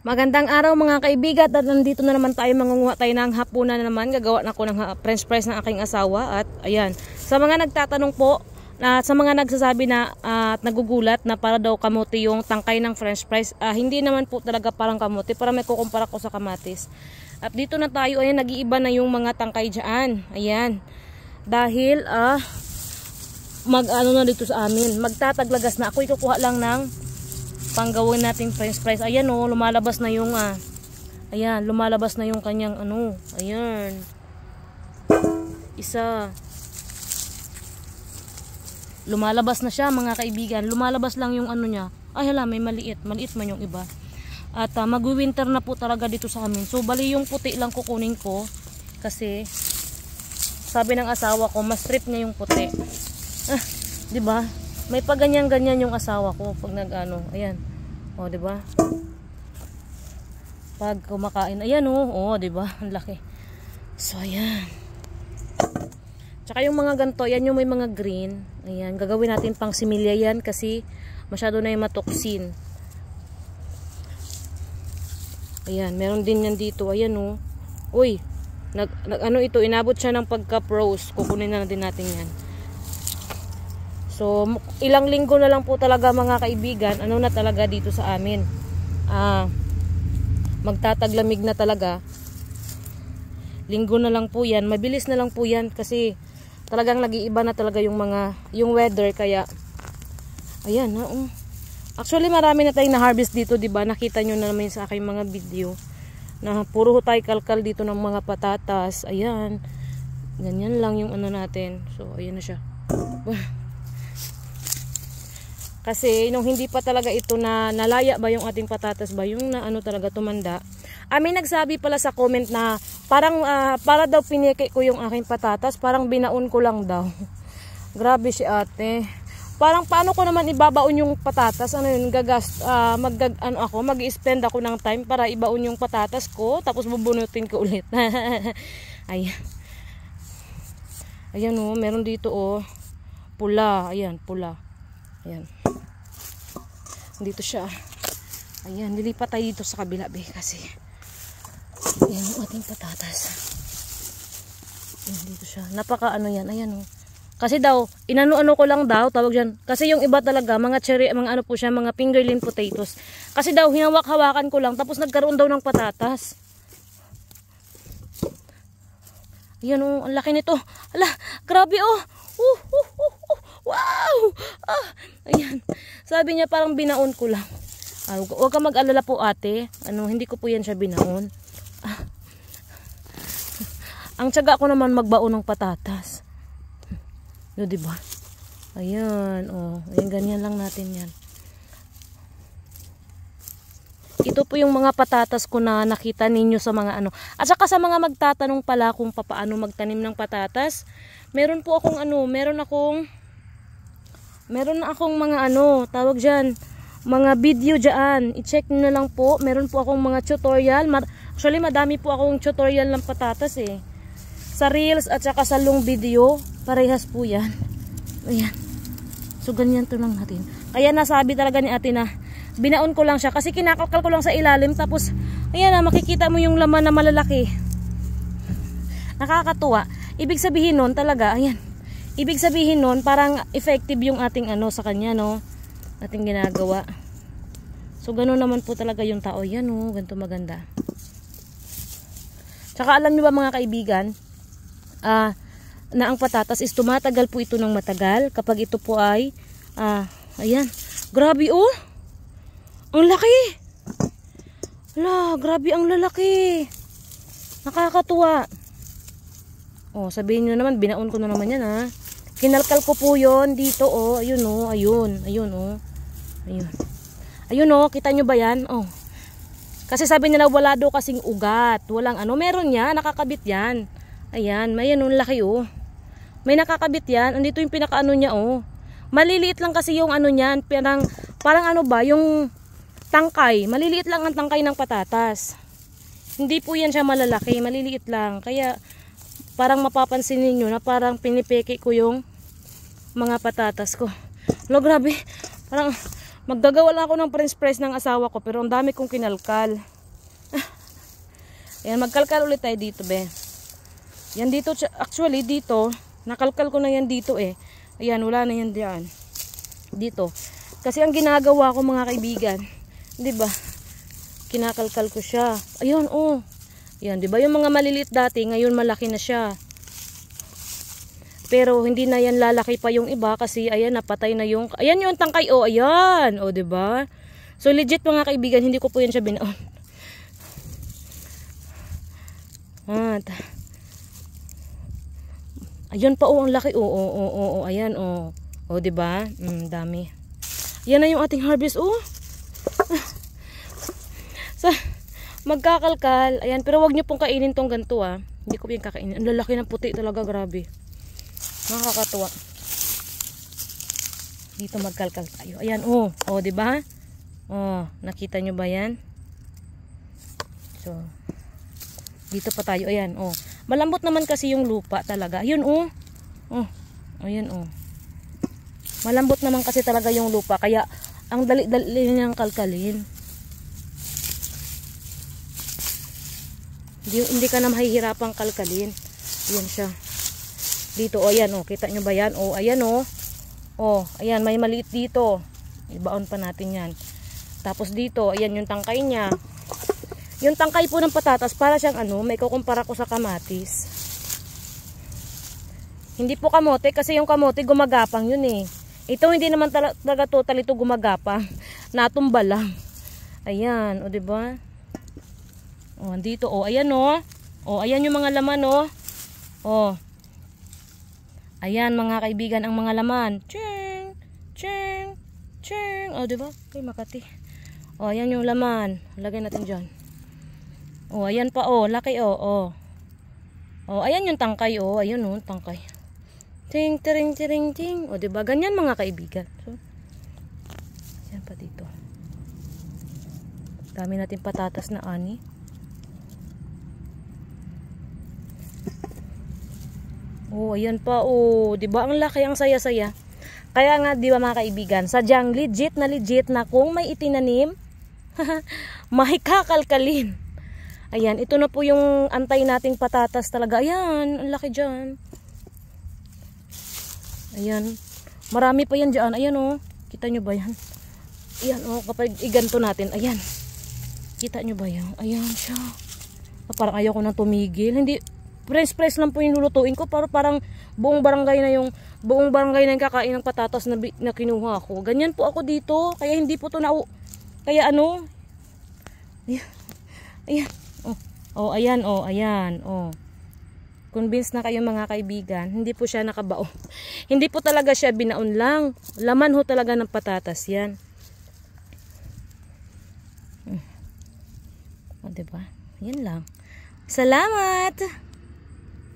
Magandang araw mga kaibigan, at nandito na naman tayo, mangunguha tayo ng hapunan na naman. Gagawa na ako ng french fries ng aking asawa. At ayan, sa mga nagtatanong po, sa mga nagsasabi na at nagugulat na para daw kamote yung tangkay ng french fries, hindi naman po talaga parang kamote, para may kukumpara ko sa kamatis. At dito na tayo, ayan, nag-iiba na yung mga tangkay dyan. Ayan, dahil ano na dito sa amin, magtataglagas na ako. Ikukuha lang ng panggawin nating french fries. Ayan o, lumalabas na yung ayan, lumalabas na yung kanyang ano. Ayan, isa, lumalabas na siya mga kaibigan. Lumalabas lang yung ano niya. Ay hala, may maliit man yung iba. At mag-winter na po talaga dito sa amin. So bali yung puti lang kukunin ko, kasi sabi ng asawa ko, mas trip niya yung puti. Di ba? May paganyan-ganyan yung asawa ko pag nag-ano. Ayan. O, di ba? Pag kumakain, ayan o, di ba? Ang laki. So, ayan. Tsaka yung mga ganito, ayan yung may mga green. Ayan, gagawin natin pang similya yan kasi masyado na yung matoksin. Ayan, meron din yan dito. Ayan o. Uy, ano ito, inabot siya ng pagka-pros. Kukunin na din natin yan. So, ilang linggo na lang po talaga mga kaibigan, ano na talaga dito sa amin. Magtataglamig na talaga. Linggo na lang po yan. Mabilis na lang po yan kasi talagang nag-iiba na talaga yung weather. Kaya, ayan. Actually, marami na tayong na-harvest dito, diba? Nakita nyo na naman sa aking mga video na puro tayo kalkal dito ng mga patatas. Ayan. Ganyan lang yung ano natin. So, ayan na siya. Kasi nung hindi pa talaga ito na nalaya ba yung ating patatas ba, yung na ano talaga tumanda. May nagsabi pala sa comment na parang para daw pinike ko yung aking patatas, parang binaon ko lang daw. Grabe si ate. Parang paano ko naman ibabaon yung patatas? Ano yun, mag-i-spend ako ng time para ibaon yung patatas ko, tapos bubunutin ko ulit. Ayan. Ayan o, meron dito o. Pula, ayan, pula. Ayan. Dito siya. Ayan, nilipat tayo dito sa kabila be, kasi ayan yung ating patatas. Ayan, dito siya. Napaka ano yan, ayan o. Kasi daw, inano-ano ko lang daw, tawag dyan. Kasi yung iba talaga, mga cherry, mga ano po siya, mga fingerling potatoes. Kasi daw, hinawak-hawakan ko lang, tapos nagkaroon daw ng patatas. Ayan o, ang laki nito. Ala, grabe o. Wow! Ayan. Sabi niya parang binaon ko lang. Huwag ka mag-alala po ate. Hindi ko po yan siya binaon. Ang tiyaga ko naman magbaon ng patatas. No, diba? Ayan. Ayan, ganyan lang natin yan. Ito po yung mga patatas ko na nakita ninyo sa mga ano. At saka sa mga magtatanong pala kung paano magtanim ng patatas. Meron po akong meron akong mga tawag dyan, mga video dyan. I-check nyo na lang po. Meron po akong mga tutorial. Actually, madami po akong tutorial ng patatas eh. Sa reels at saka sa long video. Parehas po yan. Ayan. So, ganyan to lang natin. Kaya nasabi talaga ni ate na binaon ko lang siya. Kasi kinakalkal ko lang sa ilalim. Tapos, ayan na, makikita mo yung laman na malalaki. Nakakatuwa. Ibig sabihin nun talaga, ayan. Ibig sabihin nun, parang effective yung ating sa kanya, no? Ating ginagawa. So, gano'n naman po talaga yung tao. Yan, no? Ganito maganda. Tsaka alam nyo ba mga kaibigan, na ang patatas is tumatagal po ito ng matagal. Kapag ito po ay, ayan. Grabe, oh! Ang laki! Ala, grabe ang lalaki. Nakakatuwa. Sabihin nyo naman, binaon ko na naman yan, ha? Kinalkal ko po yon dito, ayun, ayun, ayun, ayun. Ayun, kita nyo ba yan? Kasi sabi nila wala daw kasing ugat, walang meron yan, nakakabit yan. Ayan, may laki, may nakakabit yan. Andito yung pinakaano niya, maliliit lang kasi yung niyan, parang yung tangkay, maliliit lang ang tangkay ng patatas. Hindi po yan siya malalaki, maliliit lang. Kaya parang mapapansin niyo na parang pinipeke ko yung mga patatas ko. Lo, grabe. Parang maggagawa lang ako ng french fries ng asawa ko, pero ang dami kong kinalkal. Ayan, magkalkal ulit tayo dito, be. Yan dito, actually dito, nakalkal ko na yan dito eh. Ayan, wala na yan diyan. Dito. Kasi ang ginagawa ko mga kaibigan, 'di ba? Kinakalkal ko siya. Ayun, oh. Yan, 'di ba? Yung mga maliliit dati, ngayon malaki na siya. Pero hindi na yan lalaki pa yung iba kasi ayan, napatay na yung ayan yung tangkay, oh, ayan. Oh, 'di ba? So legit mga kaibigan, hindi ko po yan siya binaon. Ayun pa, oh, ang laki. Oh, ayan, oh. Oh, 'di ba? Dami. Yan na yung ating harvest, oh. Sa magkakalkal. Ayan, pero wag niyo pong kainin tong ganito, ah. Hindi ko yan kakainin. Ang lalaki ng puti talaga, grabe. Nakakatuwa. Dito magkalkal tayo. Ayan, oh. Oh, 'di ba? Oh, nakita nyo ba 'yan? So, dito pa tayo. Ayan, oh. Malambot naman kasi yung lupa talaga. Ayun, oh. Oh. Ayan, oh. Malambot naman kasi talaga yung lupa. Kaya, ang dali-dali niyang kalkalin. Hindi ka na mahihirapang kalkalin. Ayan siya. Dito, oh, ayan, oh. Kita nyo ba yan? Oh, ayan, oh. Oh, ayan, may maliit dito. Ibaon pa natin yan. Tapos dito, ayan yung tangkay niya. Yung tangkay po ng patatas, para siyang ano, may kukumpara ko sa kamatis. Hindi po kamote, kasi yung kamote gumagapang yun eh. Ito hindi naman talaga total ito gumagapang. Natumba lang. Ayan, o diba? O, andito, o, ayan o. O, ayan yung mga laman o. O. Ayan mga kaibigan ang mga laman. Ching, ching, ching. O, diba? Ay, Makati. O, ayan yung laman. Lagay natin dyan. O, ayan pa o. Laki o. O. O, ayan yung tangkay o. Ayan o, tangkay. Ting, ting, ting, ting. O, diba? Ganyan mga kaibigan. So, ayan pa dito. Dami natin patatas na ani. O, ayan pa o. Diba? Ang laki, ang saya-saya. Kaya nga, diba mga kaibigan, sadyang legit na kung may itinanim, may kakalkalin. Ayan, ito na po yung antay nating patatas talaga. Ayan, ang laki dyan. Ayan, marami pa yan dyan. Ayan o, kita nyo ba yan? Ayan o, kapag iganto natin, ayan. Kita nyo ba yan? Ayan siya. Parang ayaw ko nang tumigil. Hindi, press lang po yung lulutuin ko. Parang buong barangay na yung kakain ng patatas na kinuha ko. Ganyan po ako dito. Kaya hindi po to na, kaya ano, ayan. Oh, ayan, oh, ayan, oh. Convinced na kayo mga kaibigan, hindi po siya nakabao. Hindi po talaga siya binaon lang. Laman ho talaga ng patatas yan. O, diba? Yan lang. Salamat!